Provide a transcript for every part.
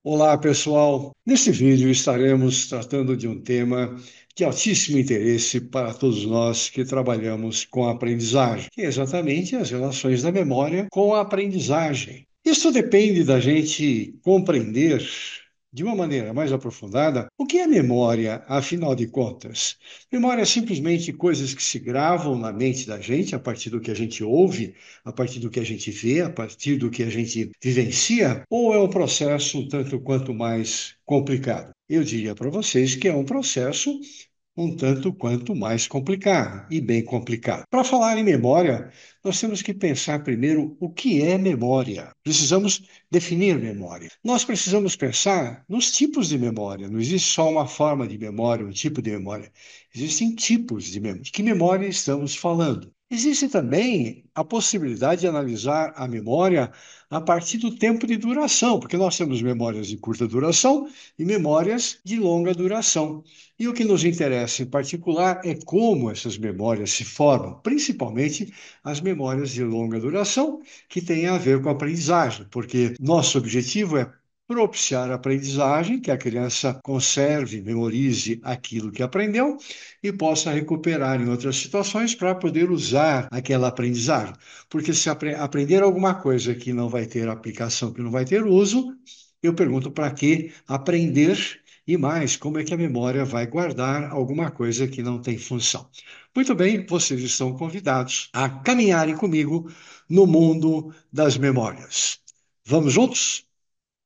Olá, pessoal. Neste vídeo estaremos tratando de um tema de altíssimo interesse para todos nós que trabalhamos com a aprendizagem, que é exatamente as relações da memória com a aprendizagem. Isso depende da gente compreender de uma maneira mais aprofundada o que é memória, afinal de contas. Memória é simplesmente coisas que se gravam na mente da gente a partir do que a gente ouve, a partir do que a gente vê, a partir do que a gente vivencia, ou é um processo um tanto quanto mais complicado? Eu diria para vocês que é um processo um tanto quanto mais complicado e bem complicado. Para falar em memória, nós temos que pensar primeiro o que é memória. Precisamos definir memória. Nós precisamos pensar nos tipos de memória. Não existe só uma forma de memória, um tipo de memória. Existem tipos de memória. De que memória estamos falando? Existe também a possibilidade de analisar a memória a partir do tempo de duração, porque nós temos memórias de curta duração e memórias de longa duração. E o que nos interessa em particular é como essas memórias se formam, principalmente as memórias de longa duração, que têm a ver com a aprendizagem, porque nosso objetivo é propiciar a aprendizagem, que a criança conserve, memorize aquilo que aprendeu e possa recuperar em outras situações para poder usar aquela aprendizagem. Porque se aprender alguma coisa que não vai ter aplicação, que não vai ter uso, eu pergunto para que aprender e mais, como é que a memória vai guardar alguma coisa que não tem função? Muito bem, vocês estão convidados a caminharem comigo no mundo das memórias. Vamos juntos?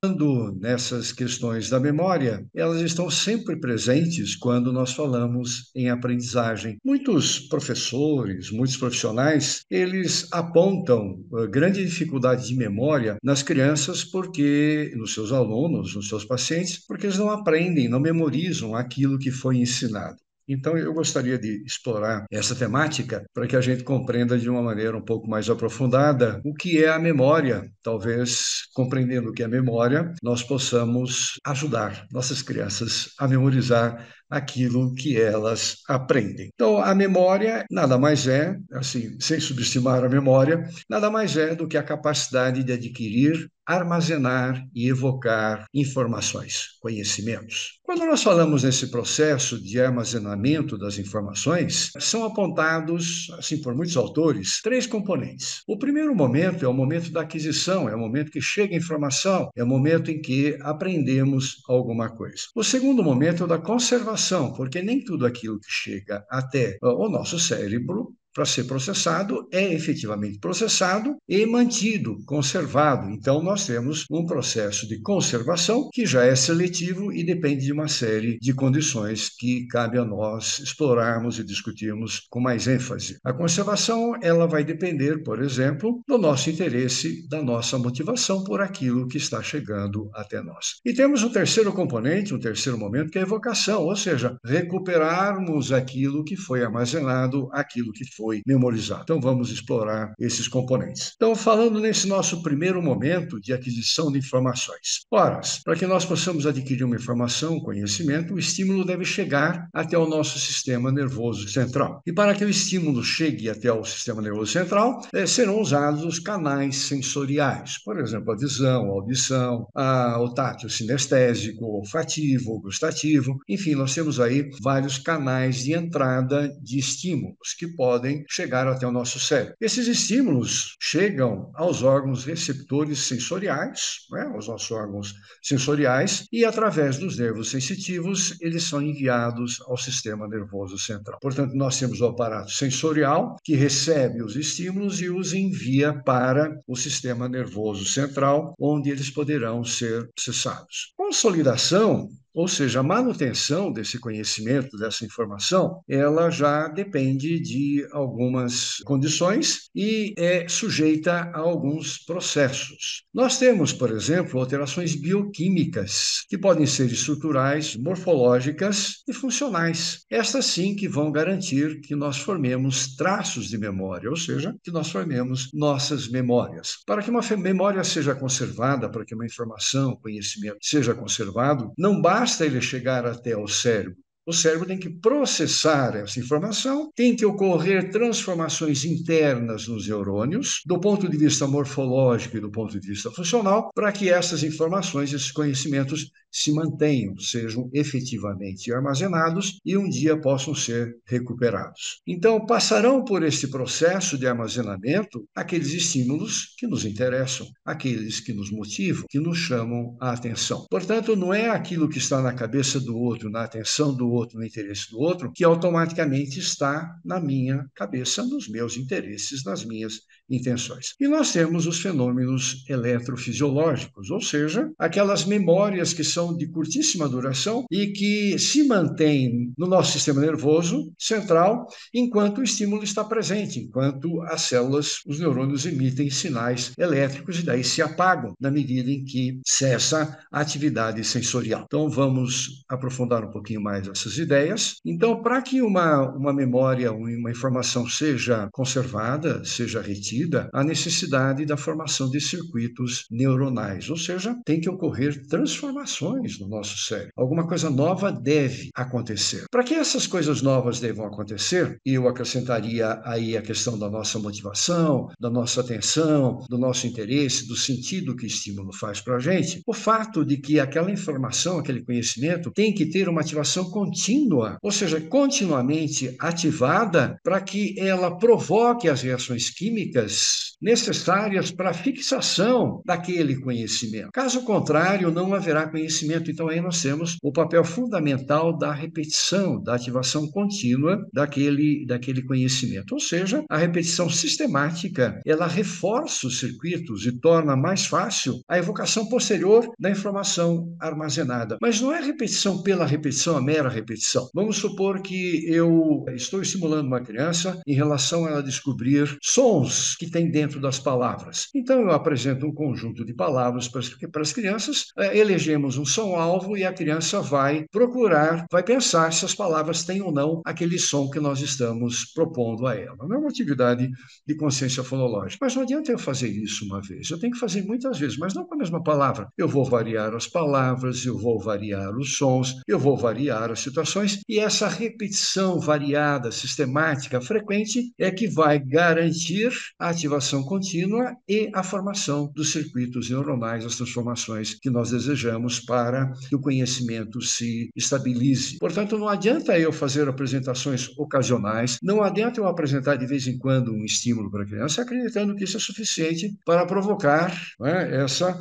Falando nessas questões da memória, elas estão sempre presentes quando nós falamos em aprendizagem. Muitos professores, muitos profissionais, eles apontam grande dificuldade de memória nas crianças porque, nos seus alunos, nos seus pacientes, porque eles não aprendem, não memorizam aquilo que foi ensinado. Então, eu gostaria de explorar essa temática para que a gente compreenda de uma maneira um pouco mais aprofundada o que é a memória. Talvez, compreendendo o que é memória, nós possamos ajudar nossas crianças a memorizar aquilo que elas aprendem. Então, a memória nada mais é, assim, sem subestimar a memória, nada mais é do que a capacidade de adquirir, armazenar e evocar informações, conhecimentos. Quando nós falamos nesse processo de armazenamento das informações, são apontados, assim, por muitos autores, três componentes. O primeiro momento é o momento da aquisição, é o momento que chega a informação, é o momento em que aprendemos alguma coisa. O segundo momento é o da conservação, porque nem tudo aquilo que chega até o nosso cérebro para ser processado, é efetivamente processado e mantido, conservado. Então, nós temos um processo de conservação que já é seletivo e depende de uma série de condições que cabe a nós explorarmos e discutirmos com mais ênfase. A conservação, ela vai depender, por exemplo, do nosso interesse, da nossa motivação por aquilo que está chegando até nós. E temos um terceiro componente, um terceiro momento, que é a evocação, ou seja, recuperarmos aquilo que foi armazenado, aquilo que foi memorizado. Então, vamos explorar esses componentes. Então, falando nesse nosso primeiro momento de aquisição de informações. Ora, para que nós possamos adquirir uma informação, um conhecimento, o estímulo deve chegar até o nosso sistema nervoso central. E para que o estímulo chegue até o sistema nervoso central, serão usados os canais sensoriais. Por exemplo, a visão, a audição, o tátil sinestésico, o olfativo, o gustativo. Enfim, nós temos aí vários canais de entrada de estímulos que podem chegar até o nosso cérebro. Esses estímulos chegam aos órgãos receptores sensoriais, né, aos nossos órgãos sensoriais, e através dos nervos sensitivos, eles são enviados ao sistema nervoso central. Portanto, nós temos o aparato sensorial, que recebe os estímulos e os envia para o sistema nervoso central, onde eles poderão ser processados. Consolidação, ou seja, a manutenção desse conhecimento, dessa informação, ela já depende de algumas condições e é sujeita a alguns processos. Nós temos, por exemplo, alterações bioquímicas, que podem ser estruturais, morfológicas e funcionais. Estas sim que vão garantir que nós formemos traços de memória, ou seja, que nós formemos nossas memórias. Para que uma memória seja conservada, para que uma informação, conhecimento seja conservado, não basta ele chegar até o cérebro. O cérebro tem que processar essa informação, tem que ocorrer transformações internas nos neurônios, do ponto de vista morfológico e do ponto de vista funcional, para que essas informações, esses conhecimentos se mantenham, sejam efetivamente armazenados e um dia possam ser recuperados. Então, passarão por esse processo de armazenamento aqueles estímulos que nos interessam, aqueles que nos motivam, que nos chamam a atenção. Portanto, não é aquilo que está na cabeça do outro, na atenção do outro, no interesse do outro, que automaticamente está na minha cabeça, nos meus interesses, nas minhas intenções. E nós temos os fenômenos eletrofisiológicos, ou seja, aquelas memórias que são de curtíssima duração e que se mantêm no nosso sistema nervoso central enquanto o estímulo está presente, enquanto as células, os neurônios emitem sinais elétricos e daí se apagam na medida em que cessa a atividade sensorial. Então vamos aprofundar um pouquinho mais essas ideias. Então, para que uma memória, uma informação seja conservada, seja retida, há necessidade da formação de circuitos neuronais, ou seja, tem que ocorrer transformações no nosso cérebro. Alguma coisa nova deve acontecer. Para que essas coisas novas devam acontecer, eu acrescentaria aí a questão da nossa motivação, da nossa atenção, do nosso interesse, do sentido que o estímulo faz para a gente, o fato de que aquela informação, aquele conhecimento, tem que ter uma ativação contínua, ou seja, continuamente ativada para que ela provoque as reações químicas necessárias para a fixação daquele conhecimento. Caso contrário, não haverá conhecimento. Então, aí nós temos o papel fundamental da repetição, da ativação contínua daquele conhecimento. Ou seja, a repetição sistemática, ela reforça os circuitos e torna mais fácil a evocação posterior da informação armazenada. Mas não é repetição pela repetição, a mera repetição. Vamos supor que eu estou estimulando uma criança em relação a ela descobrir sons que tem dentro das palavras. Então, eu apresento um conjunto de palavras para as crianças, elegemos um som-alvo e a criança vai procurar, vai pensar se as palavras têm ou não aquele som que nós estamos propondo a ela. Não é uma atividade de consciência fonológica. Mas não adianta eu fazer isso uma vez. Eu tenho que fazer muitas vezes, mas não com a mesma palavra. Eu vou variar as palavras, eu vou variar os sons, eu vou variar as situações e essa repetição variada, sistemática, frequente é que vai garantir a ativação contínua e a formação dos circuitos neuronais, as transformações que nós desejamos para que o conhecimento se estabilize. Portanto, não adianta eu fazer apresentações ocasionais, não adianta eu apresentar de vez em quando um estímulo para a criança, acreditando que isso é suficiente para provocar,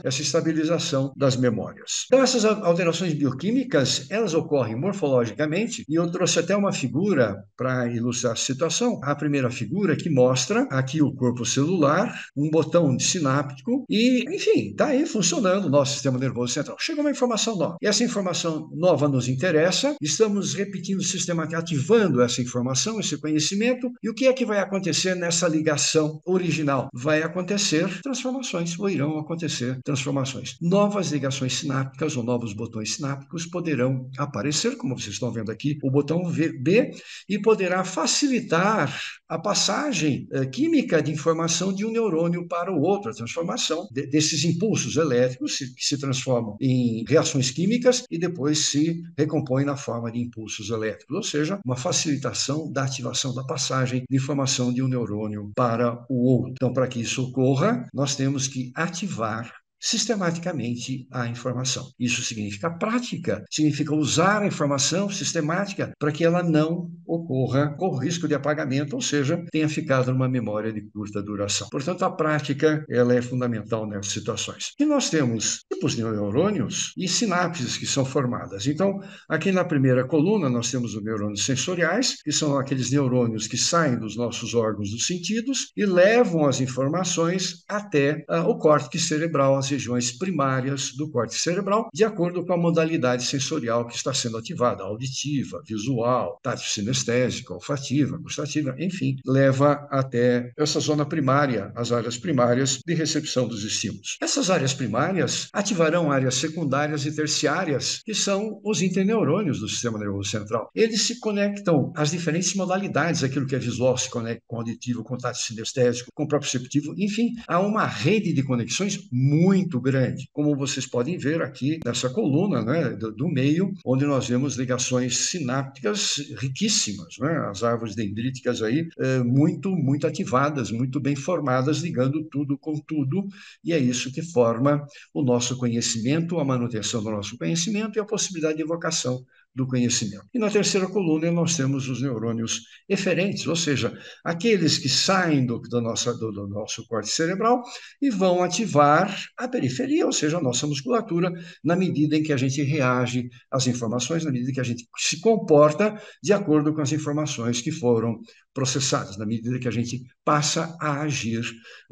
essa estabilização das memórias. Então, essas alterações bioquímicas, elas ocorrem morfologicamente, e eu trouxe até uma figura para ilustrar a situação. A primeira figura que mostra aqui o corpo celular, um botão sináptico e, enfim, está aí funcionando o nosso sistema nervoso central. Chega uma informação nova. E essa informação nova nos interessa, estamos repetindo sistematicamente, ativando essa informação, esse conhecimento, e o que é que vai acontecer nessa ligação original? Vai acontecer transformações, ou irão acontecer transformações. Novas ligações sinápticas ou novos botões sinápticos poderão aparecer, como vocês estão vendo aqui, o botão B, e poderá facilitar a passagem química de informação de um neurônio para o outro, a transformação desses impulsos elétricos que se transformam em reações químicas e depois se recompõem na forma de impulsos elétricos, ou seja, uma facilitação da ativação da passagem de informação de um neurônio para o outro. Então, para que isso ocorra, nós temos que ativar sistematicamente a informação. Isso significa prática, significa usar a informação sistemática para que ela não ocorra com risco de apagamento, ou seja, tenha ficado numa memória de curta duração. Portanto, a prática ela é fundamental nessas situações. E nós temos tipos de neurônios e sinapses que são formadas. Então, aqui na primeira coluna nós temos os neurônios sensoriais, que são aqueles neurônios que saem dos nossos órgãos dos sentidos e levam as informações até o córtex cerebral, as regiões primárias do córtex cerebral, de acordo com a modalidade sensorial que está sendo ativada, auditiva, visual, tátil-sinestésica, olfativa, gustativa, enfim, leva até essa zona primária, as áreas primárias de recepção dos estímulos. Essas áreas primárias ativarão áreas secundárias e terciárias, que são os interneurônios do sistema nervoso central. Eles se conectam às diferentes modalidades, aquilo que é visual se conecta com auditivo, com tato sinestésico, com proprioceptivo, enfim, há uma rede de conexões muito grande, como vocês podem ver aqui nessa coluna, né, do meio, onde nós vemos ligações sinápticas riquíssimas, né, as árvores dendríticas aí muito ativadas, muito bem formadas, ligando tudo com tudo, e é isso que forma o nosso conhecimento, a manutenção do nosso conhecimento e a possibilidade de evocação do conhecimento. E na terceira coluna nós temos os neurônios eferentes, ou seja, aqueles que saem do nosso córtex cerebral e vão ativar a periferia, ou seja, a nossa musculatura, na medida em que a gente reage às informações, na medida que a gente se comporta de acordo com as informações que foram processadas, na medida que a gente passa a agir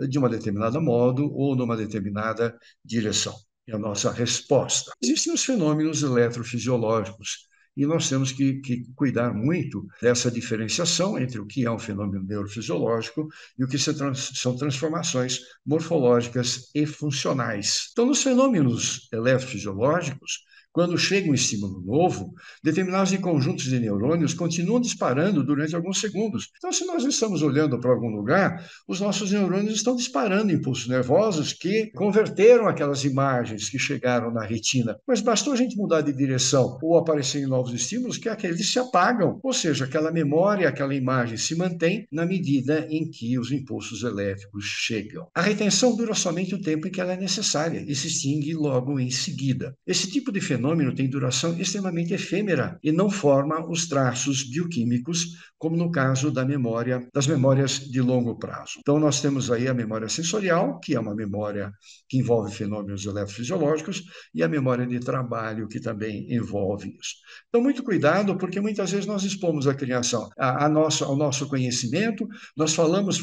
de uma determinada modo ou numa determinada direção. É a nossa resposta. Existem os fenômenos eletrofisiológicos, e nós temos que cuidar muito dessa diferenciação entre o que é um fenômeno neurofisiológico e o que são transformações morfológicas e funcionais. Então, nos fenômenos eletrofisiológicos, quando chega um estímulo novo, determinados conjuntos de neurônios continuam disparando durante alguns segundos. Então, se nós estamos olhando para algum lugar, os nossos neurônios estão disparando impulsos nervosos que converteram aquelas imagens que chegaram na retina. Mas bastou a gente mudar de direção ou aparecer em novos estímulos que aqueles se apagam. Ou seja, aquela memória, aquela imagem se mantém na medida em que os impulsos elétricos chegam. A retenção dura somente o tempo em que ela é necessária e se extingue logo em seguida. Esse tipo de fenômeno tem duração extremamente efêmera e não forma os traços bioquímicos, como no caso das memórias de longo prazo. Então, nós temos aí a memória sensorial, que é uma memória que envolve fenômenos eletrofisiológicos, e a memória de trabalho, que também envolve isso. Então, muito cuidado, porque muitas vezes nós expomos a criança ao nosso conhecimento, nós falamos,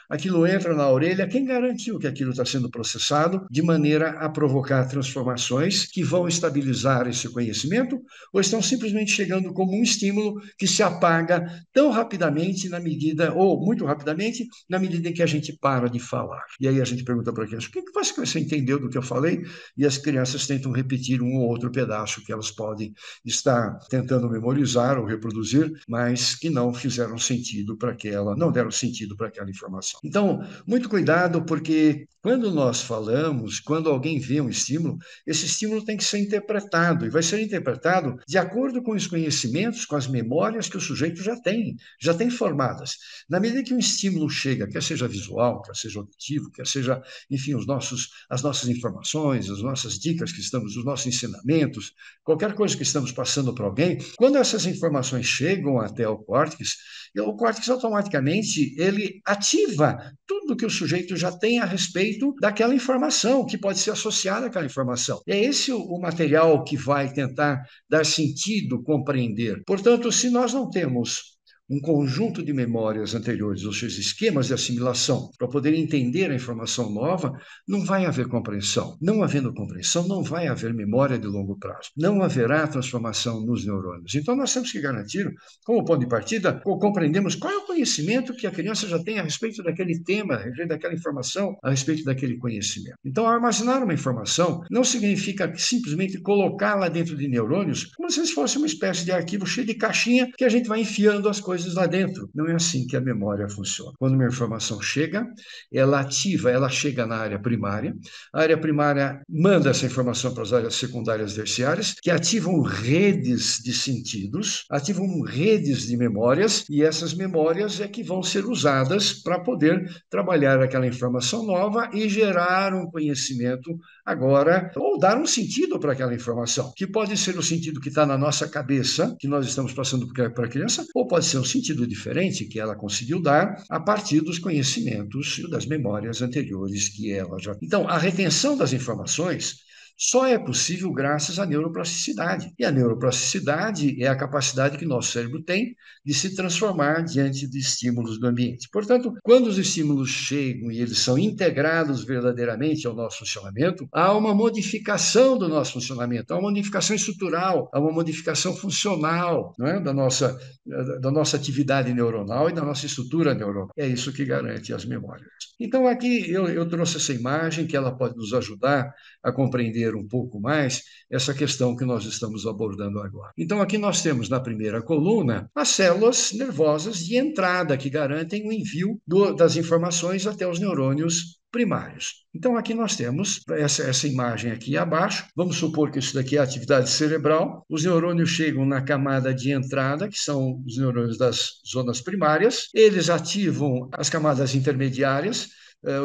aquilo entra na orelha, quem garantiu que aquilo está sendo processado de maneira a provocar transformações que vão estabilizar esse conhecimento, ou estão simplesmente chegando como um estímulo que se apaga tão rapidamente ou muito rapidamente, na medida em que a gente para de falar. E aí a gente pergunta para a criança, o que você entendeu do que eu falei? E as crianças tentam repetir um ou outro pedaço que elas podem estar tentando memorizar ou reproduzir, mas que não deram sentido para aquela informação. Então, muito cuidado, porque quando nós falamos, quando alguém vê um estímulo, esse estímulo tem que ser interpretado, e vai ser interpretado de acordo com os conhecimentos, com as memórias que o sujeito já tem formadas. Na medida que um estímulo chega, quer seja visual, quer seja auditivo, quer seja, enfim, as nossas informações, as nossas dicas os nossos ensinamentos, qualquer coisa que estamos passando para alguém, quando essas informações chegam até o córtex automaticamente ele ativa tudo que o sujeito já tem a respeito daquela informação, que pode ser associada àquela informação. É esse o material que vai tentar dar sentido, compreender. Portanto, se nós não temos um conjunto de memórias anteriores, ou seja, esquemas de assimilação, para poder entender a informação nova, não vai haver compreensão. Não havendo compreensão, não vai haver memória de longo prazo. Não haverá transformação nos neurônios. Então, nós temos que garantir, como ponto de partida, compreendemos qual é o conhecimento que a criança já tem a respeito daquele tema, a respeito daquela informação, a respeito daquele conhecimento. Então, armazenar uma informação não significa simplesmente colocá-la dentro de neurônios como se fosse uma espécie de arquivo cheio de caixinha que a gente vai enfiando as coisas lá dentro. Não é assim que a memória funciona. Quando uma informação chega, ela chega na área primária, a área primária manda essa informação para as áreas secundárias e terciárias, que ativam redes de sentidos, ativam redes de memórias, e essas memórias é que vão ser usadas para poder trabalhar aquela informação nova e gerar um conhecimento agora, ou dar um sentido para aquela informação, que pode ser o sentido que está na nossa cabeça, que nós estamos passando para a criança, ou pode ser um sentido diferente que ela conseguiu dar a partir dos conhecimentos e das memórias anteriores que ela já... Então, a retenção das informações só é possível graças à neuroplasticidade. E a neuroplasticidade é a capacidade que nosso cérebro tem de se transformar diante de estímulos do ambiente. Portanto, quando os estímulos chegam e eles são integrados verdadeiramente ao nosso funcionamento, há uma modificação do nosso funcionamento, há uma modificação estrutural, há uma modificação funcional, não é? da nossa atividade neuronal e da nossa estrutura neuronal. É isso que garante as memórias. Então, aqui eu trouxe essa imagem que ela pode nos ajudar a compreender um pouco mais essa questão que nós estamos abordando agora. Então, aqui nós temos na primeira coluna as células nervosas de entrada que garantem o envio das informações até os neurônios primários. Então, aqui nós temos essa imagem aqui abaixo. Vamos supor que isso daqui é a atividade cerebral. Os neurônios chegam na camada de entrada, que são os neurônios das zonas primárias. Eles ativam as camadas intermediárias,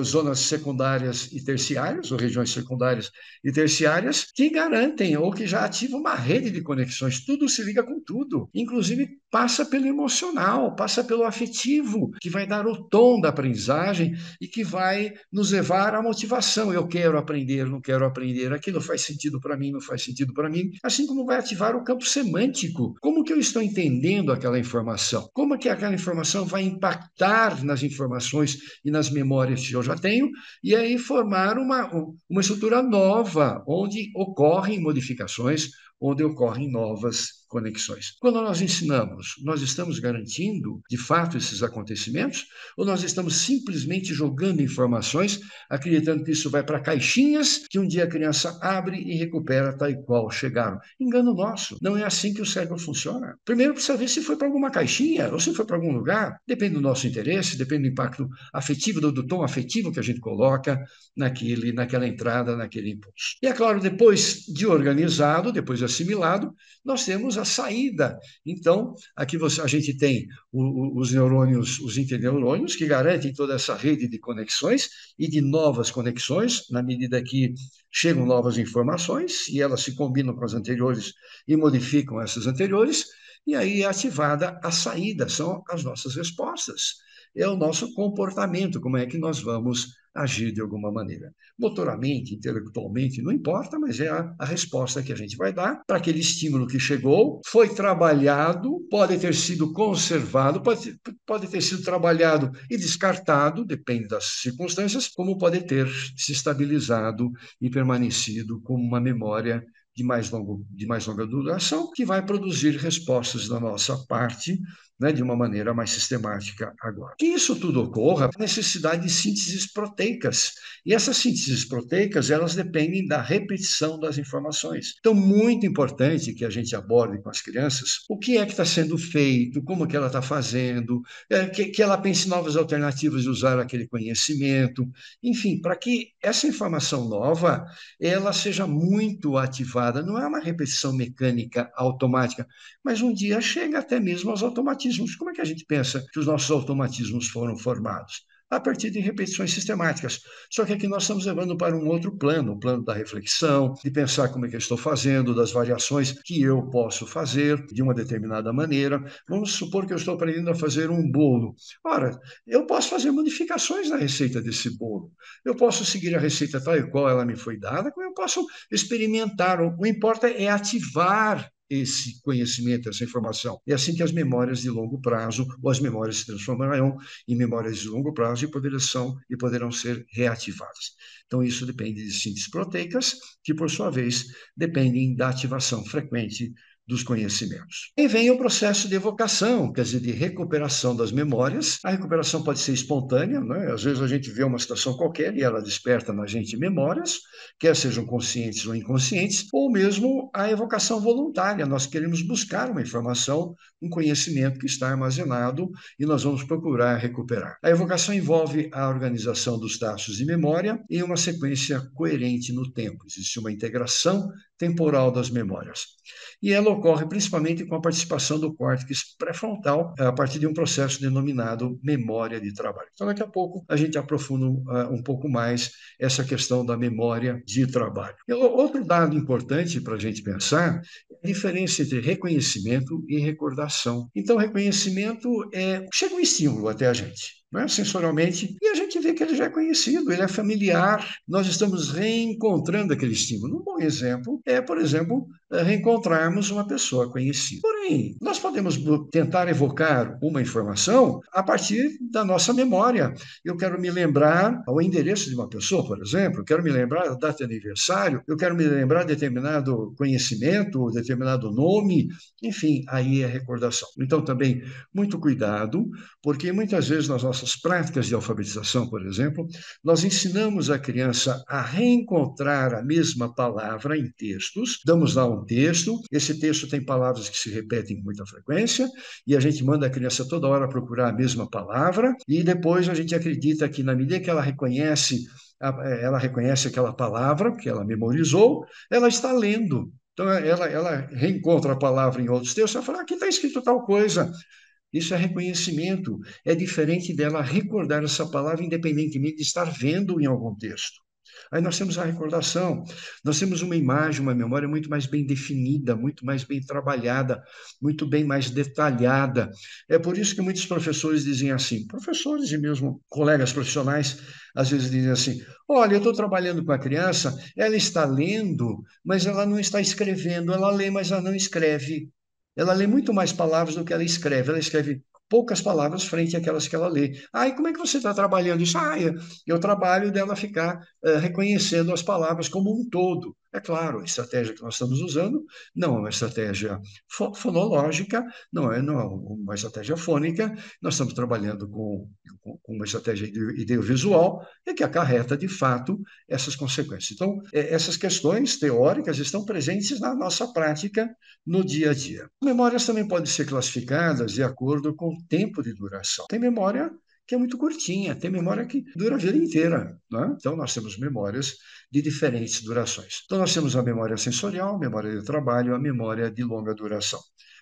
zonas secundárias e terciárias, ou regiões secundárias e terciárias, que garantem ou que já ativam uma rede de conexões. Tudo se liga com tudo, inclusive passa pelo emocional, passa pelo afetivo, que vai dar o tom da aprendizagem e que vai nos levar à motivação. Eu quero aprender, não quero aprender, aquilo faz sentido para mim, não faz sentido para mim. Assim como vai ativar o campo semântico. Como que eu estou entendendo aquela informação? Como que aquela informação vai impactar nas informações e nas memórias que eu já tenho? E aí formar uma estrutura nova, onde ocorrem modificações, onde ocorrem novas conexões. Quando nós ensinamos, nós estamos garantindo, de fato, esses acontecimentos? Ou nós estamos simplesmente jogando informações, acreditando que isso vai para caixinhas que um dia a criança abre e recupera tal e qual chegaram? Engano nosso. Não é assim que o cérebro funciona. Primeiro precisa ver se foi para alguma caixinha ou se foi para algum lugar. Depende do nosso interesse, depende do impacto afetivo, do tom afetivo que a gente coloca naquela entrada, naquele impulso. E é claro, depois de organizado, depois de assimilado, nós temos a saída. Então, aqui a gente tem os neurônios, os interneurônios, que garantem toda essa rede de conexões e de novas conexões, na medida que chegam novas informações e elas se combinam com as anteriores e modificam essas anteriores, e aí é ativada a saída, são as nossas respostas. É o nosso comportamento, como é que nós vamos agir de alguma maneira. Motoramente, intelectualmente, não importa, mas é a resposta que a gente vai dar para aquele estímulo que chegou, foi trabalhado, pode ter sido conservado, pode ter sido trabalhado e descartado, depende das circunstâncias, como pode ter se estabilizado e permanecido como uma memória de mais longa duração, que vai produzir respostas da nossa parte, né, de uma maneira mais sistemática agora. Que isso tudo ocorra, a necessidade de sínteses proteicas. E essas sínteses proteicas, elas dependem da repetição das informações. Então, muito importante que a gente aborde com as crianças o que é que está sendo feito, como que ela está fazendo, que ela pense novas alternativas de usar aquele conhecimento, enfim, para que essa informação nova, ela seja muito ativada. Não é uma repetição mecânica automática, mas um dia chega até mesmo aos automatismos. Como é que a gente pensa que os nossos automatismos foram formados? A partir de repetições sistemáticas. Só que aqui nós estamos levando para um outro plano, o plano da reflexão, de pensar como é que eu estou fazendo, das variações que eu posso fazer de uma determinada maneira. Vamos supor que eu estou aprendendo a fazer um bolo. Ora, eu posso fazer modificações na receita desse bolo. Eu posso seguir a receita tal e qual ela me foi dada, como eu posso experimentar. O que importa é ativar esse conhecimento, essa informação. É assim que as memórias de longo prazo, ou as memórias se transformarão em memórias de longo prazo e poderão ser reativadas. Então, isso depende de sínteses proteicas, que, por sua vez, dependem da ativação frequente dos conhecimentos. E vem o processo de evocação, quer dizer, de recuperação das memórias. A recuperação pode ser espontânea, né? Às vezes a gente vê uma situação qualquer e ela desperta na gente memórias, quer sejam conscientes ou inconscientes, ou mesmo a evocação voluntária. Nós queremos buscar uma informação, um conhecimento que está armazenado e nós vamos procurar recuperar. A evocação envolve a organização dos traços de memória em uma sequência coerente no tempo. Existe uma integração temporal das memórias. E ela ocorre principalmente com a participação do córtex pré-frontal, a partir de um processo denominado memória de trabalho. Então, daqui a pouco, a gente aprofunda um pouco mais essa questão da memória de trabalho. Outro dado importante para a gente pensar é diferença entre reconhecimento e recordação. Então, reconhecimento chega um estímulo até a gente, não é? Sensorialmente, e a gente vê que ele já é conhecido, ele é familiar, nós estamos reencontrando aquele estímulo. Um bom exemplo é, por exemplo, reencontrarmos uma pessoa conhecida. Porém, nós podemos tentar evocar uma informação a partir da nossa memória. Eu quero me lembrar o endereço de uma pessoa, por exemplo, eu quero me lembrar da data de aniversário, eu quero me lembrar de determinado conhecimento, determinado nome, enfim, aí é recordação. Então, também, muito cuidado, porque muitas vezes nas nossas práticas de alfabetização, por exemplo, nós ensinamos a criança a reencontrar a mesma palavra em textos, damos lá um texto, esse texto tem palavras que se repetem com muita frequência, e a gente manda a criança toda hora procurar a mesma palavra, e depois a gente acredita que na medida que ela reconhece aquela palavra que ela memorizou, ela está lendo. Então, ela reencontra a palavra em outros textos, ela fala, aqui está escrito tal coisa. Isso é reconhecimento. É diferente dela recordar essa palavra, independentemente de estar vendo em algum texto. Aí nós temos a recordação, nós temos uma imagem, uma memória muito mais bem definida, muito mais bem trabalhada, muito bem mais detalhada. É por isso que muitos professores dizem assim, professores e mesmo colegas profissionais, às vezes dizem assim, olha, eu estou trabalhando com a criança, ela está lendo, mas ela não está escrevendo, ela lê, mas ela não escreve. Ela lê muito mais palavras do que ela escreve poucas palavras frente àquelas que ela lê. Ah, e como é que você está trabalhando isso? Ah, eu trabalho dela ficar reconhecendo as palavras como um todo. É claro, a estratégia que nós estamos usando não é uma estratégia fonológica, não é uma estratégia fônica, nós estamos trabalhando com uma estratégia ideovisual e que acarreta, de fato, essas consequências. Então, essas questões teóricas estão presentes na nossa prática no dia a dia. Memórias também podem ser classificadas de acordo com o tempo de duração. Tem memória que é muito curtinha, tem memória que dura a vida inteira, né? Então, nós temos memórias de diferentes durações. Então, nós temos a memória sensorial, a memória de trabalho, a memória de longa duração.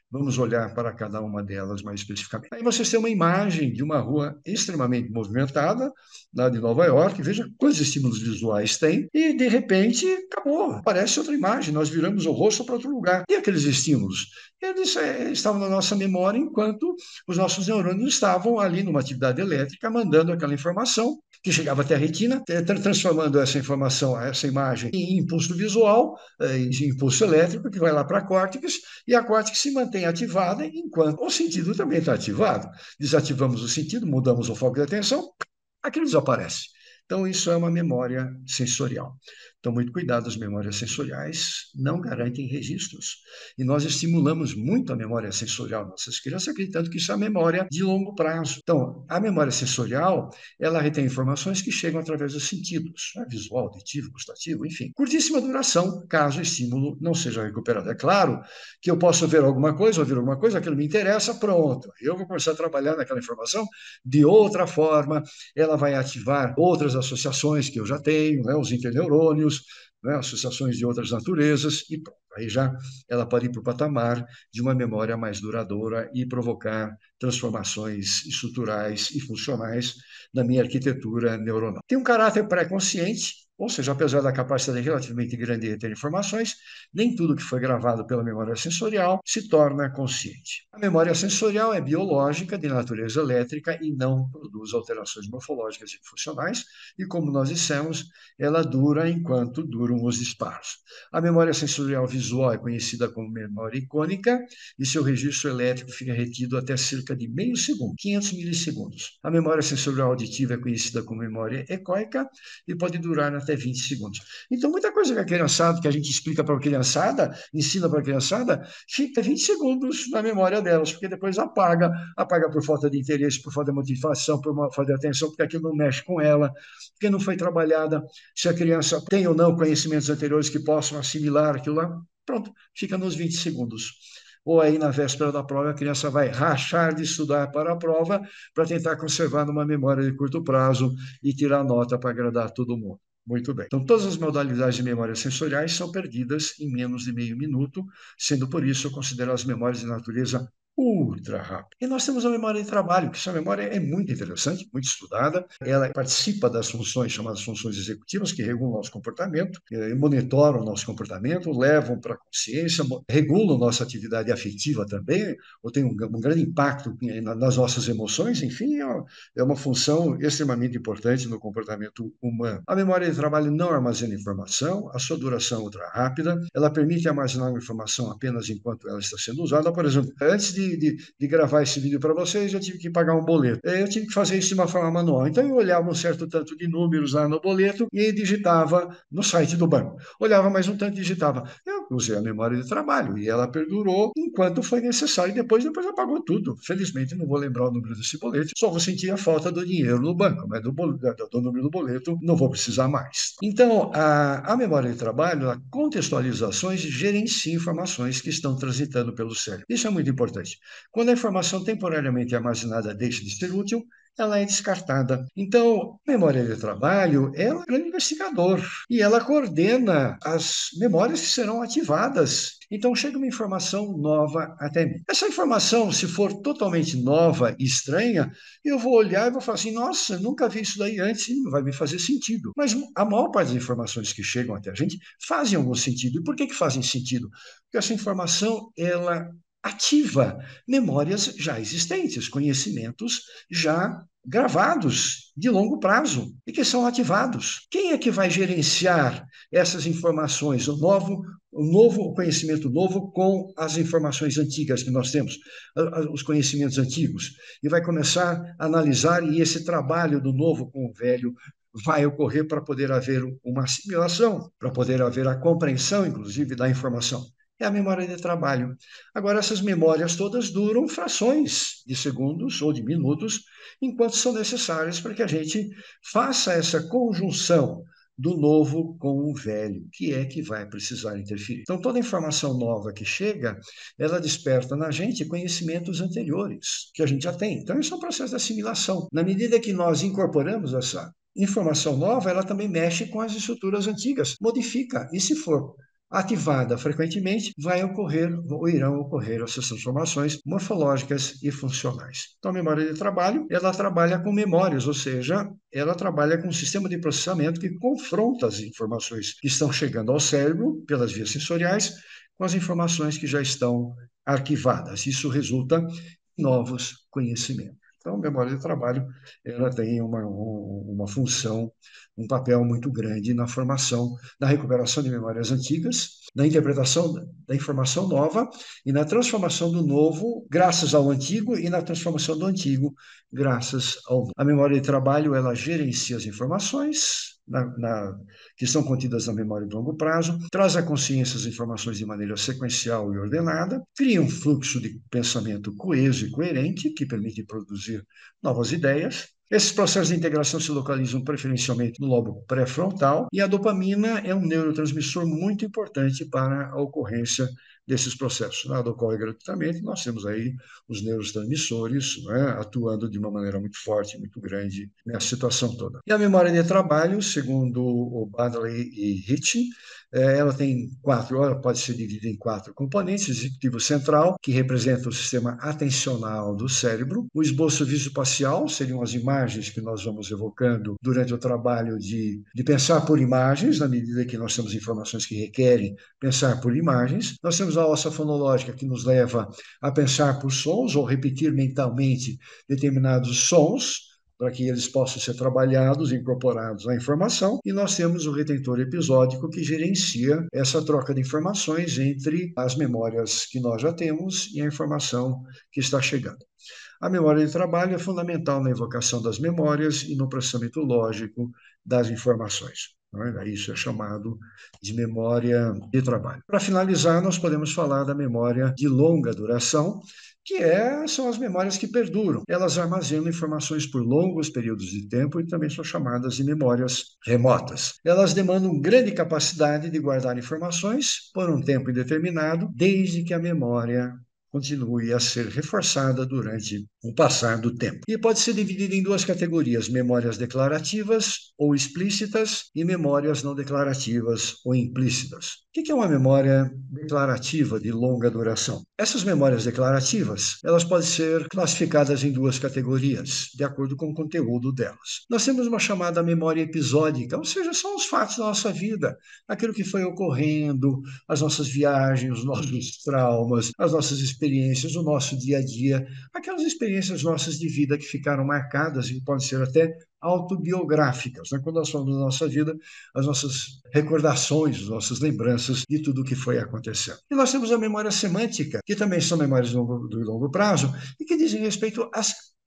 Vamos olhar para cada uma delas mais especificamente. Aí vocês têm uma imagem de uma rua extremamente movimentada, lá de Nova York, veja quantos estímulos visuais tem, e de repente acabou, aparece outra imagem, nós viramos o rosto para outro lugar. E aqueles estímulos? Eles estavam na nossa memória enquanto os nossos neurônios estavam ali numa atividade elétrica, mandando aquela informação que chegava até a retina, transformando essa informação, essa imagem, em impulso visual, em impulso elétrico, que vai lá para a córtex, e a córtex se mantém ativada enquanto o sentido também está ativado. Desativamos o sentido, mudamos o foco de atenção, aquilo desaparece. Então, isso é uma memória sensorial. Então, muito cuidado, as memórias sensoriais não garantem registros. E nós estimulamos muito a memória sensorial das nossas crianças, acreditando que isso é memória de longo prazo. Então, a memória sensorial, ela retém informações que chegam através dos sentidos, né? Visual, auditivo, gustativo, enfim. Curtíssima duração, caso o estímulo não seja recuperado. É claro que eu posso ver alguma coisa, ouvir alguma coisa, aquilo me interessa, pronto. Eu vou começar a trabalhar naquela informação de outra forma, ela vai ativar outras associações que eu já tenho, né? Os interneurônios, né? Associações de outras naturezas, e pronto. Aí já ela pode ir para o patamar de uma memória mais duradoura e provocar transformações estruturais e funcionais na minha arquitetura neuronal. Tem um caráter pré-consciente, ou seja, apesar da capacidade relativamente grande de reter informações, nem tudo que foi gravado pela memória sensorial se torna consciente. A memória sensorial é biológica, de natureza elétrica, e não produz alterações morfológicas e funcionais, e como nós dissemos, ela dura enquanto duram os disparos. A memória sensorial visual é conhecida como memória icônica, e seu registro elétrico fica retido até cerca de meio segundo, 500 milissegundos. A memória sensorial auditiva é conhecida como memória ecoica e pode durar até 20 segundos. Então, muita coisa que a criançada, que a gente explica para a criançada, ensina para a criançada, fica 20 segundos na memória delas, porque depois apaga por falta de interesse, por falta de motivação, por falta de atenção, porque aquilo não mexe com ela, porque não foi trabalhada, se a criança tem ou não conhecimentos anteriores que possam assimilar aquilo lá, pronto, fica nos 20 segundos. Ou aí, na véspera da prova, a criança vai rachar de estudar para a prova para tentar conservar numa memória de curto prazo e tirar nota para agradar todo mundo. Muito bem. Então, todas as modalidades de memórias sensoriais são perdidas em menos de meio minuto, sendo por isso eu considero as memórias de natureza ultra rápido. E nós temos a memória de trabalho, que essa memória é muito interessante, muito estudada. Ela participa das funções chamadas funções executivas, que regulam o nosso comportamento, monitoram o nosso comportamento, levam para a consciência, regulam nossa atividade afetiva também, ou tem um grande impacto nas nossas emoções. Enfim, é uma função extremamente importante no comportamento humano. A memória de trabalho não armazena informação, a sua duração é ultra rápida, ela permite armazenar uma informação apenas enquanto ela está sendo usada. Por exemplo, antes de gravar esse vídeo para vocês, eu tive que pagar um boleto. Eu tive que fazer isso de uma forma manual. Então, eu olhava um certo tanto de números lá no boleto e digitava no site do banco. Olhava mais um tanto e digitava. Eu usei a memória de trabalho e ela perdurou enquanto foi necessário. Depois apagou tudo. Felizmente, não vou lembrar o número desse boleto, só vou sentir a falta do dinheiro no banco, mas do número do boleto não vou precisar mais. Então, a memória de trabalho, ela contextualiza ações e gerencia informações que estão transitando pelo cérebro. Isso é muito importante. Quando a informação temporariamente armazenada deixa de ser útil, ela é descartada. Então, a memória de trabalho, ela é um grande investigador e ela coordena as memórias que serão ativadas. Então, chega uma informação nova até mim. Essa informação, se for totalmente nova e estranha, eu vou olhar e vou falar assim, nossa, nunca vi isso daí antes, e não vai me fazer sentido. Mas a maior parte das informações que chegam até a gente fazem algum sentido. E por que fazem sentido? Porque essa informação, ela ativa memórias já existentes, conhecimentos já gravados de longo prazo e que são ativados. Quem é que vai gerenciar essas informações, o conhecimento novo com as informações antigas que nós temos, os conhecimentos antigos, e vai começar a analisar, e esse trabalho do novo com o velho vai ocorrer para poder haver uma assimilação, para poder haver a compreensão, inclusive, da informação. É a memória de trabalho. Agora, essas memórias todas duram frações de segundos ou de minutos, enquanto são necessárias para que a gente faça essa conjunção do novo com o velho, que é que vai precisar interferir. Então, toda informação nova que chega, ela desperta na gente conhecimentos anteriores, que a gente já tem. Então, isso é um processo de assimilação. Na medida que nós incorporamos essa informação nova, ela também mexe com as estruturas antigas, modifica. E se for ativada frequentemente, vai ocorrer ou irão ocorrer essas transformações morfológicas e funcionais. Então, a memória de trabalho, ela trabalha com memórias, ou seja, ela trabalha com um sistema de processamento que confronta as informações que estão chegando ao cérebro pelas vias sensoriais com as informações que já estão arquivadas. Isso resulta em novos conhecimentos. Então, a memória de trabalho, ela tem uma função, um papel muito grande na formação, na recuperação de memórias antigas, na interpretação da informação nova e na transformação do novo graças ao antigo e na transformação do antigo graças ao novo. A memória de trabalho, ela gerencia as informações que estão contidas na memória de longo prazo, traz à consciência as informações de maneira sequencial e ordenada, cria um fluxo de pensamento coeso e coerente que permite produzir novas ideias. Esses processos de integração se localizam preferencialmente no lobo pré-frontal e a dopamina é um neurotransmissor muito importante para a ocorrência desses processos. Nada ocorre gratuitamente, nós temos aí os neurotransmissores, né, atuando de uma maneira muito forte, muito grande nessa situação toda. E a memória de trabalho, segundo o Baddeley e Hitchin, ela tem ela pode ser dividida em 4 componentes: o executivo central, que representa o sistema atencional do cérebro; o esboço visoespacial, seriam as imagens que nós vamos evocando durante o trabalho de pensar por imagens, na medida que nós temos informações que requerem pensar por imagens. Nós temos a ossa fonológica, que nos leva a pensar por sons ou repetir mentalmente determinados sons, para que eles possam ser trabalhados, incorporados na informação. E nós temos o retentor episódico, que gerencia essa troca de informações entre as memórias que nós já temos e a informação que está chegando. A memória de trabalho é fundamental na evocação das memórias e no processamento lógico das informações. Isso é chamado de memória de trabalho. Para finalizar, nós podemos falar da memória de longa duração, que são as memórias que perduram. Elas armazenam informações por longos períodos de tempo e também são chamadas de memórias remotas. Elas demandam grande capacidade de guardar informações por um tempo indeterminado, desde que a memória continue a ser reforçada durante o passar do tempo. E pode ser dividida em 2 categorias: memórias declarativas ou explícitas e memórias não declarativas ou implícitas. O que é uma memória declarativa de longa duração. Essas memórias declarativas, elas podem ser classificadas em duas categorias, de acordo com o conteúdo delas. Nós temos uma chamada memória episódica, ou seja, são os fatos da nossa vida, aquilo que foi ocorrendo, as nossas viagens, os nossos traumas, as nossas experiências, o nosso dia a dia, aquelas experiências nossas de vida que ficaram marcadas e podem ser até autobiográficas, né? Quando nós falamos da nossa vida, as nossas recordações, as nossas lembranças de tudo o que foi acontecendo. E nós temos a memória semântica, que também são memórias de longo prazo e que dizem respeito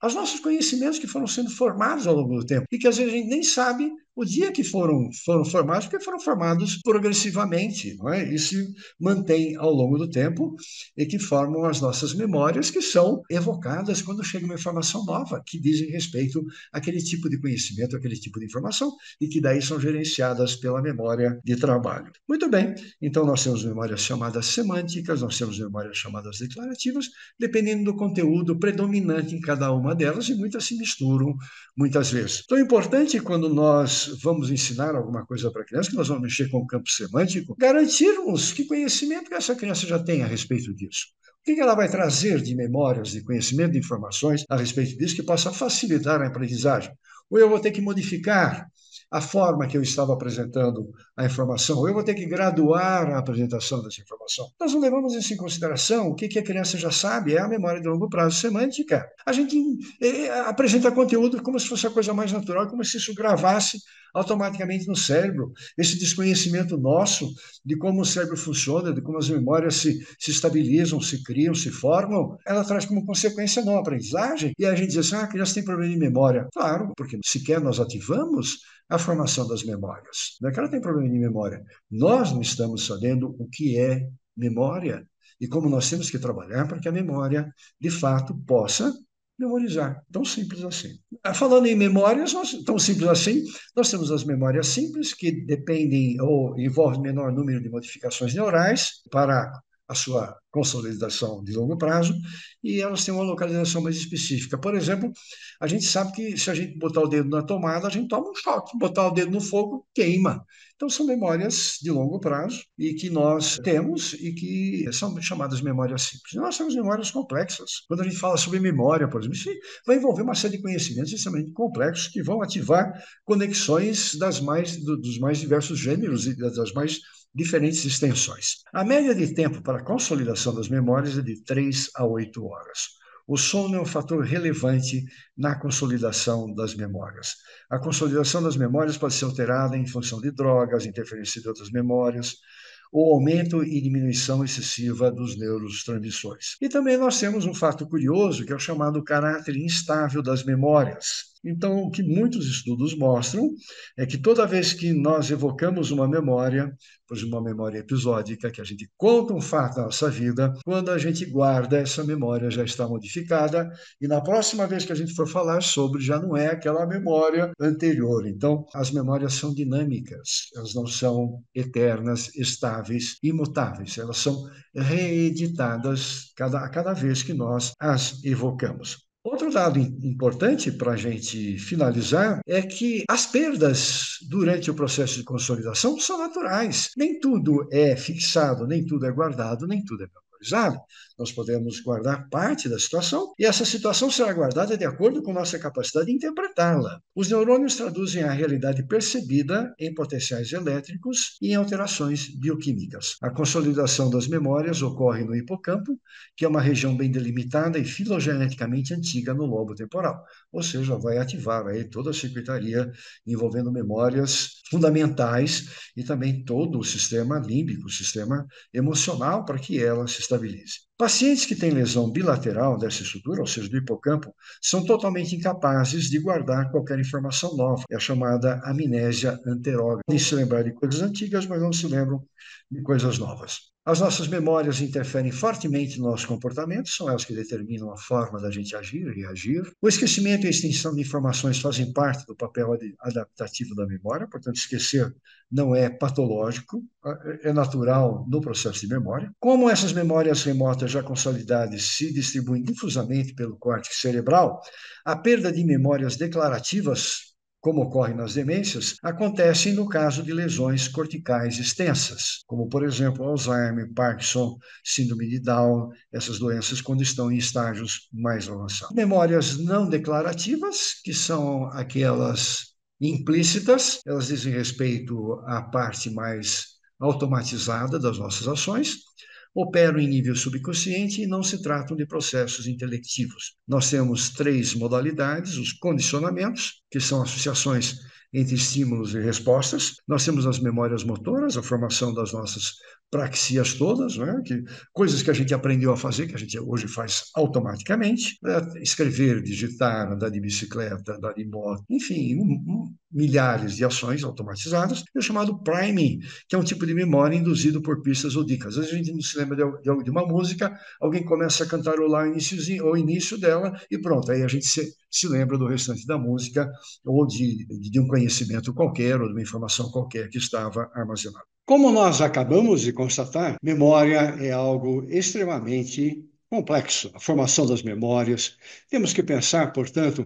aos nossos conhecimentos que foram sendo formados ao longo do tempo e que às vezes a gente nem sabe o dia que foram formados, porque foram formados progressivamente, não é? E se mantém ao longo do tempo e que formam as nossas memórias, que são evocadas quando chega uma informação nova, que dizem respeito àquele tipo de conhecimento, àquele tipo de informação, e que daí são gerenciadas pela memória de trabalho. Muito bem, então nós temos memórias chamadas semânticas, nós temos memórias chamadas declarativas, dependendo do conteúdo predominante em cada uma delas, e muitas se misturam muitas vezes. Então é importante quando nós vamos ensinar alguma coisa para a criança, que nós vamos mexer com o campo semântico, garantirmos que conhecimento que essa criança já tem a respeito disso. O que ela vai trazer de memórias, de conhecimento, de informações a respeito disso que possa facilitar a aprendizagem? Ou eu vou ter que modificar a forma que eu estava apresentando a informação, ou eu vou ter que graduar a apresentação dessa informação. Nós não levamos isso em consideração. O que a criança já sabe é a memória de longo prazo semântica. A gente apresenta conteúdo como se fosse a coisa mais natural, como se isso gravasse automaticamente no cérebro. Esse desconhecimento nosso de como o cérebro funciona, de como as memórias se estabilizam, se criam, se formam, ela traz como consequência não a aprendizagem. E a gente diz assim, a criança tem problema de memória. Claro, porque sequer nós ativamos a formação das memórias. Não é que ela tem problema de memória. Nós não estamos sabendo o que é memória e como nós temos que trabalhar para que a memória, de fato, possa memorizar. Tão simples assim. Falando em memórias, tão simples assim, nós temos as memórias simples, que dependem ou envolvem menor número de modificações neurais para a sua consolidação de longo prazo, e elas têm uma localização mais específica. Por exemplo, a gente sabe que se a gente botar o dedo na tomada, a gente toma um choque, botar o dedo no fogo, queima. Então, são memórias de longo prazo e que nós temos e que são chamadas memórias simples. Nós temos memórias complexas. Quando a gente fala sobre memória, por exemplo, isso vai envolver uma série de conhecimentos extremamente complexos que vão ativar conexões dos mais diversos gêneros e das mais diferentes extensões. A média de tempo para a consolidação das memórias é de 3 a 8 horas. O sono é um fator relevante na consolidação das memórias. A consolidação das memórias pode ser alterada em função de drogas, interferência de outras memórias, ou aumento e diminuição excessiva dos neurotransmissores. E também nós temos um fato curioso, que é o chamado caráter instável das memórias. Então, o que muitos estudos mostram é que toda vez que nós evocamos uma memória, por exemplo, uma memória episódica, que a gente conta um fato da nossa vida, quando a gente guarda, essa memória já está modificada e na próxima vez que a gente for falar sobre, já não é aquela memória anterior. Então, as memórias são dinâmicas, elas não são eternas, estáveis, imutáveis, elas são reeditadas a cada vez que nós as evocamos. Outro dado importante para a gente finalizar é que as perdas durante o processo de consolidação são naturais. Nem tudo é fixado, nem tudo é guardado, nem tudo é memorizado. Nós podemos guardar parte da situação e essa situação será guardada de acordo com nossa capacidade de interpretá-la. Os neurônios traduzem a realidade percebida em potenciais elétricos e em alterações bioquímicas. A consolidação das memórias ocorre no hipocampo, que é uma região bem delimitada e filogeneticamente antiga no lobo temporal, ou seja, vai ativar aí toda a circuitaria envolvendo memórias fundamentais e também todo o sistema límbico, o sistema emocional, para que ela se estabilize. Pacientes que têm lesão bilateral dessa estrutura, ou seja, do hipocampo, são totalmente incapazes de guardar qualquer informação nova. É a chamada amnésia anterógrada. Podem se lembrar de coisas antigas, mas não se lembram de coisas novas. As nossas memórias interferem fortemente no nosso comportamento, são elas que determinam a forma da gente agir e reagir. O esquecimento e a extinção de informações fazem parte do papel adaptativo da memória, portanto, esquecer não é patológico, é natural no processo de memória. Como essas memórias remotas já consolidadas se distribuem difusamente pelo córtex cerebral, a perda de memórias declarativas como ocorre nas demências, acontecem no caso de lesões corticais extensas, como, por exemplo, Alzheimer, Parkinson, síndrome de Down, essas doenças quando estão em estágios mais avançados. Memórias não declarativas, que são aquelas implícitas, elas dizem respeito à parte mais automatizada das nossas ações, operam em nível subconsciente e não se tratam de processos intelectivos. Nós temos três modalidades: os condicionamentos, que são associações entre estímulos e respostas. Nós temos as memórias motoras, a formação das nossas praxias todas, né? Coisas que a gente aprendeu a fazer, que a gente hoje faz automaticamente, escrever, digitar, andar de bicicleta, andar de moto, enfim, milhares de ações automatizadas, é o chamado priming, que é um tipo de memória induzido por pistas ou dicas. Às vezes a gente não se lembra de uma música, alguém começa a cantarolar o início dela e pronto, aí a gente se lembra do restante da música ou de um conhecimento qualquer ou de uma informação qualquer que estava armazenada. Como nós acabamos de constatar, memória é algo extremamente complexo, a formação das memórias. Temos que pensar, portanto,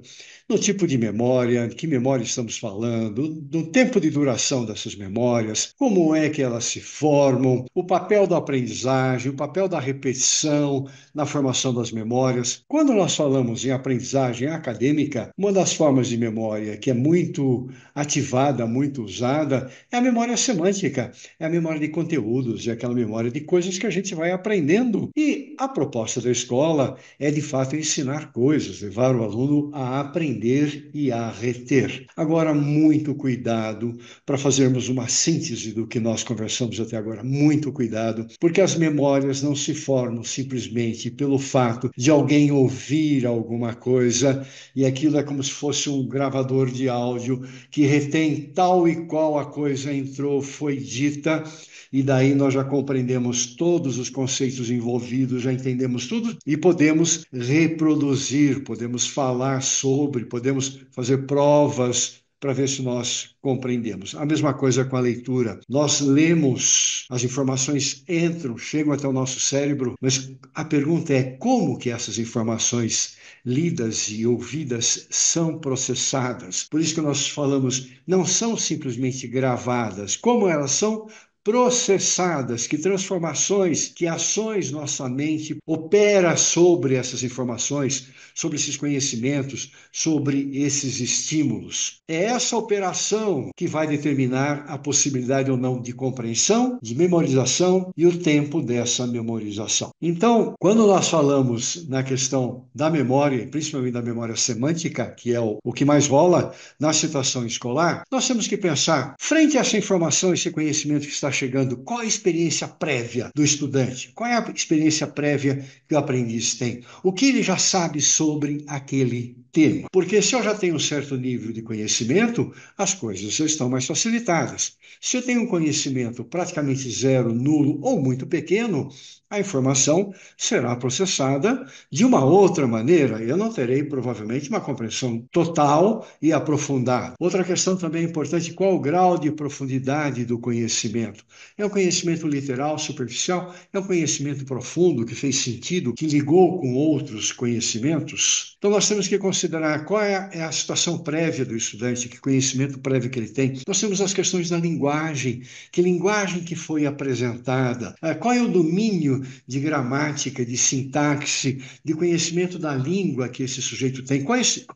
no tipo de memória, que memória estamos falando, do tempo de duração dessas memórias, como é que elas se formam, o papel da aprendizagem, o papel da repetição na formação das memórias. Quando nós falamos em aprendizagem acadêmica, uma das formas de memória que é muito ativada, muito usada, é a memória semântica. É a memória de conteúdos, é aquela memória de coisas que a gente vai aprendendo. E a proposta da escola é, de fato, ensinar coisas, levar o aluno a aprender e a reter. Agora, muito cuidado para fazermos uma síntese do que nós conversamos até agora. Muito cuidado, porque as memórias não se formam simplesmente pelo fato de alguém ouvir alguma coisa e aquilo é como se fosse um gravador de áudio que retém tal e qual a coisa entrou, foi dita, e daí nós já compreendemos todos os conceitos envolvidos, já entendemos tudo e podemos reproduzir, podemos falar sobre, podemos fazer provas para ver se nós compreendemos. A mesma coisa com a leitura. Nós lemos, as informações entram, chegam até o nosso cérebro, mas a pergunta é como que essas informações lidas e ouvidas são processadas. Por isso que nós falamos, não são simplesmente gravadas, como elas são processadas, que transformações, que ações nossa mente opera sobre essas informações, sobre esses conhecimentos, sobre esses estímulos. É essa operação que vai determinar a possibilidade ou não de compreensão, de memorização e o tempo dessa memorização. Então, quando nós falamos na questão da memória, principalmente da memória semântica, que é o que mais rola na situação escolar, nós temos que pensar, frente a essa informação, esse conhecimento que está chegando, qual a experiência prévia do estudante? Qual é a experiência prévia que o aprendiz tem? O que ele já sabe sobre aquele tema? Porque se eu já tenho um certo nível de conhecimento, as coisas estão mais facilitadas. Se eu tenho um conhecimento praticamente zero, nulo ou muito pequeno, a informação será processada de uma outra maneira. Eu não terei, provavelmente, uma compreensão total e aprofundada. Outra questão também importante, qual o grau de profundidade do conhecimento? É um conhecimento literal, superficial? É um conhecimento profundo, que fez sentido, que ligou com outros conhecimentos? Então, nós temos que considerar qual é a situação prévia do estudante, que conhecimento prévio que ele tem. Nós temos as questões da linguagem, que linguagem que foi apresentada, qual é o domínio de gramática, de sintaxe, de conhecimento da língua que esse sujeito tem,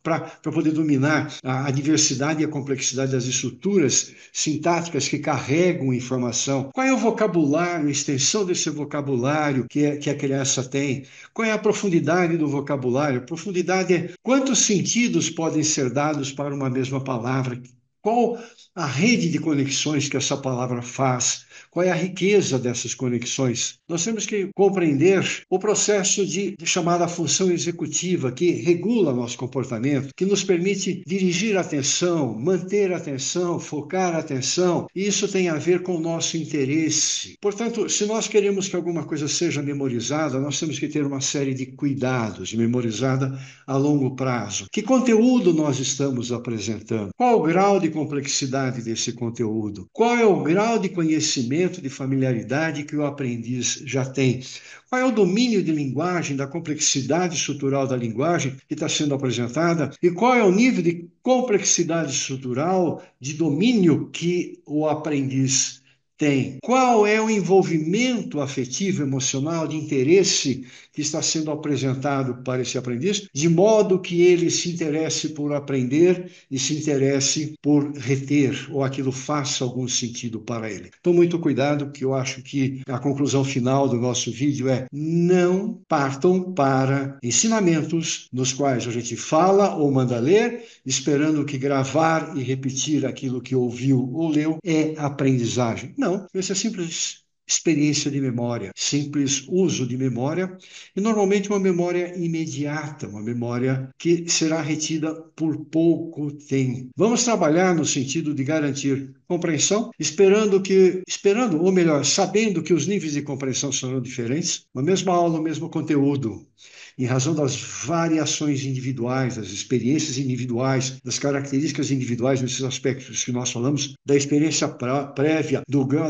para poder dominar a diversidade e a complexidade das estruturas sintáticas que carregam informação. Qual é o vocabulário, a extensão desse vocabulário que a criança tem? Qual é a profundidade do vocabulário? A profundidade é quantos sentidos podem ser dados para uma mesma palavra? Qual a rede de conexões que essa palavra faz? Qual é a riqueza dessas conexões? Nós temos que compreender o processo de chamada função executiva, que regula nosso comportamento, que nos permite dirigir a atenção, manter a atenção, focar a atenção. E isso tem a ver com o nosso interesse. Portanto, se nós queremos que alguma coisa seja memorizada, nós temos que ter uma série de cuidados, memorizada a longo prazo. Que conteúdo nós estamos apresentando? Qual o grau de complexidade desse conteúdo? Qual é o grau de conhecimento conhecimento, de familiaridade que o aprendiz já tem? Qual é o domínio de linguagem, da complexidade estrutural da linguagem que está sendo apresentada? E qual é o nível de complexidade estrutural, de domínio que o aprendiz tem? Qual é o envolvimento afetivo, emocional, de interesse que está sendo apresentado para esse aprendiz, de modo que ele se interesse por aprender e se interesse por reter, ou aquilo faça algum sentido para ele? Então, muito cuidado, que eu acho que a conclusão final do nosso vídeo é: não partam para ensinamentos nos quais a gente fala ou manda ler, esperando que gravar e repetir aquilo que ouviu ou leu é aprendizagem. Não, isso é simples experiência de memória, simples uso de memória, e normalmente uma memória imediata, uma memória que será retida por pouco tempo. Vamos trabalhar no sentido de garantir compreensão, esperando, ou melhor, sabendo que os níveis de compreensão serão diferentes, uma mesma aula, o mesmo conteúdo, em razão das variações individuais, das experiências individuais, das características individuais nesses aspectos que nós falamos, da experiência prévia,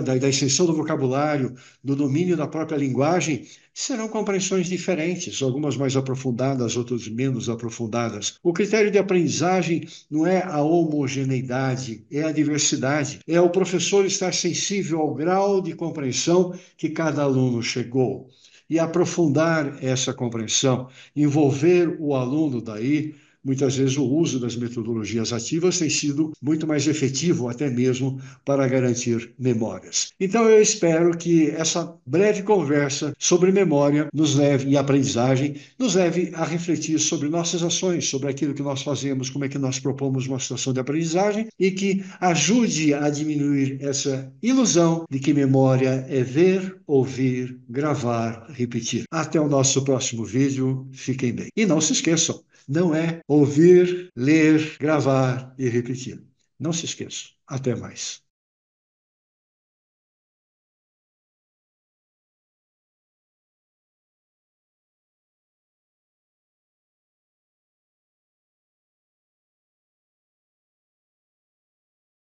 da extensão do vocabulário, do domínio da própria linguagem, serão compreensões diferentes, algumas mais aprofundadas, outras menos aprofundadas. O critério de aprendizagem não é a homogeneidade, é a diversidade. É o professor estar sensível ao grau de compreensão que cada aluno chegou e aprofundar essa compreensão, envolver o aluno daí. Muitas vezes o uso das metodologias ativas tem sido muito mais efetivo, até mesmo para garantir memórias. Então eu espero que essa breve conversa sobre memória nos leve, e aprendizagem, nos leve a refletir sobre nossas ações, sobre aquilo que nós fazemos, como é que nós propomos uma situação de aprendizagem, e que ajude a diminuir essa ilusão de que memória é ver, ouvir, gravar, repetir. Até o nosso próximo vídeo. Fiquem bem. E não se esqueçam, não é ouvir, ler, gravar e repetir. Não se esqueçam. Até mais.